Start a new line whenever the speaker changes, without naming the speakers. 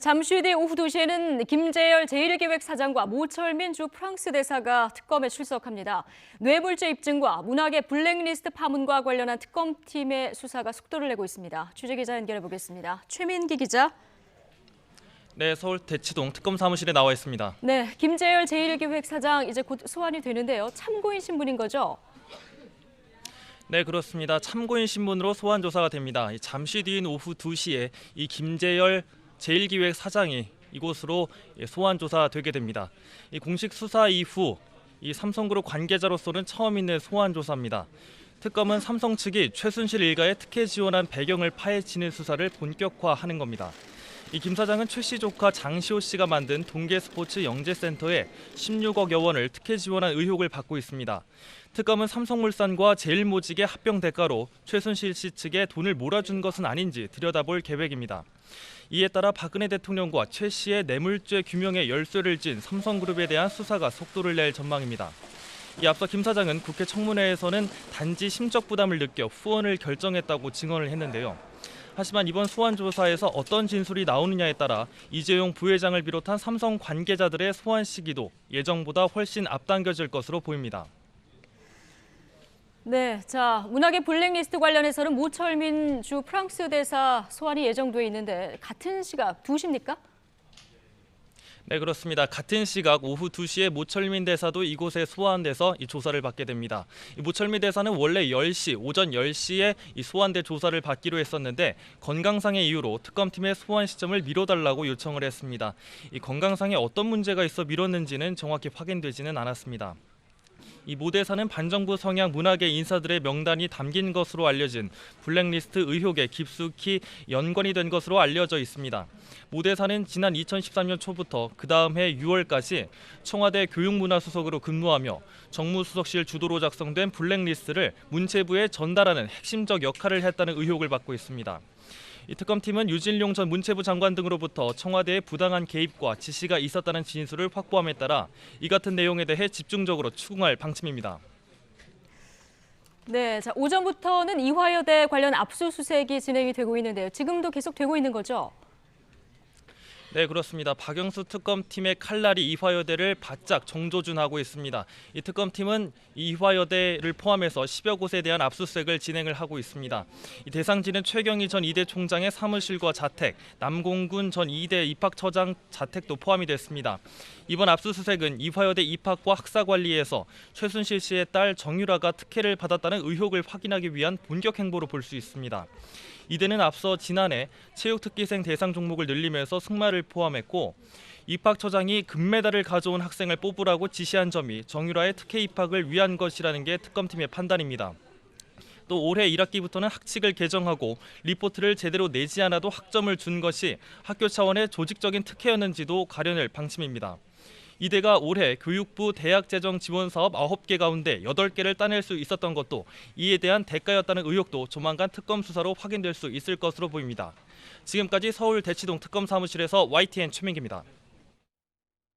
잠시 뒤 오후 2시에는 김재열 제1기획사장과 모철민 주 프랑스 대사가 특검에 출석합니다. 뇌물죄 입증과 문학의 블랙리스트 파문과 관련한 특검팀의 수사가 속도를 내고 있습니다. 취재기자 연결해 보겠습니다. 최민기 기자.
네, 서울 대치동 특검 사무실에 나와 있습니다.
네, 김재열 제1기획사장 이제 곧 소환이 되는데요. 참고인 신분인 거죠?
네, 그렇습니다. 참고인 신분으로 소환 조사가 됩니다. 잠시 뒤인 오후 2시에 이 김재열 제1기획 사장이 이곳으로 소환 조사되게 됩니다. 이 공식 수사 이후 이 삼성그룹 관계자로서는 처음 있는 소환 조사입니다. 특검은 삼성 측이 최순실 일가에 특혜 지원한 배경을 파헤치는 수사를 본격화하는 겁니다. 이 김 사장은 최 씨 조카 장시호 씨가 만든 동계스포츠 영재센터에 16억여 원을 특혜 지원한 의혹을 받고 있습니다. 특검은 삼성물산과 제일모직의 합병 대가로 최순실 씨 측에 돈을 몰아준 것은 아닌지 들여다볼 계획입니다. 이에 따라 박근혜 대통령과 최 씨의 뇌물죄 규명에 열쇠를 쥔 삼성그룹에 대한 수사가 속도를 낼 전망입니다. 이 앞서 김 사장은 국회 청문회에서는 단지 심적 부담을 느껴 후원을 결정했다고 증언을 했는데요. 하지만 이번 소환 조사에서 어떤 진술이 나오느냐에 따라 이재용 부회장을 비롯한 삼성 관계자들의 소환 시기도 예정보다 훨씬 앞당겨질 것으로 보입니다.
네, 자, 문학의 블랙리스트 관련해서는 모철민 주 프랑스 대사 소환이 예정돼 있는데 같은 시각 2시입니까?
네, 그렇습니다. 같은 시각 오후 2시에 모철민 대사도 이곳에 소환돼서 이 조사를 받게 됩니다. 이 모철민 대사는 원래 10시, 오전 10시에 이 소환돼 조사를 받기로 했었는데 건강상의 이유로 특검팀의 소환 시점을 미뤄달라고 요청을 했습니다. 이 건강상에 어떤 문제가 있어 미뤘는지는 정확히 확인되지는 않았습니다. 이 모 대사는 반정부 성향 문학계 인사들의 명단이 담긴 것으로 알려진 블랙리스트 의혹에 깊숙이 연관이 된 것으로 알려져 있습니다. 모 대사는 지난 2013년 초부터 그 다음 해 6월까지 청와대 교육문화수석으로 근무하며 정무수석실 주도로 작성된 블랙리스트를 문체부에 전달하는 핵심적 역할을 했다는 의혹을 받고 있습니다. 이 특검팀은 유진룡 전 문체부 장관 등으로부터 청와대의 부당한 개입과 지시가 있었다는 진술을 확보함에 따라 이 같은 내용에 대해 집중적으로 추궁할 방침입니다.
네, 자, 오전부터는 이화여대 관련 압수수색이 진행이 되고 있는데요. 지금도 계속 되고 있는 거죠?
네, 그렇습니다. 박영수 특검팀의 칼날이 이화여대를 바짝 정조준하고 있습니다. 이 특검팀은 이화여대를 포함해서 10여 곳에 대한 압수수색을 진행을 하고 있습니다. 이 대상지는 최경희 전 이대 총장의 사무실과 자택, 남공군 전 이대 입학처장 자택도 포함이 됐습니다. 이번 압수수색은 이화여대 입학과 학사관리에서 최순실 씨의 딸 정유라가 특혜를 받았다는 의혹을 확인하기 위한 본격 행보로 볼 수 있습니다. 이대는 앞서 지난해 체육특기생 대상 종목을 늘리면서 승마를 포함했고 입학처장이 금메달을 가져온 학생을 뽑으라고 지시한 점이 정유라의 특혜 입학을 위한 것이라는 게 특검팀의 판단입니다. 또 올해 1학기부터는 학칙을 개정하고 리포트를 제대로 내지 않아도 학점을 준 것이 학교 차원의 조직적인 특혜였는지도 가려낼 방침입니다. 이대가 올해 교육부 대학재정 지원 사업 9개 가운데 8개를 따낼 수 있었던 것도 이에 대한 대가였다는 의혹도 조만간 특검 수사로 확인될 수 있을 것으로 보입니다. 지금까지 서울 대치동 특검 사무실에서 YTN 최민기입니다.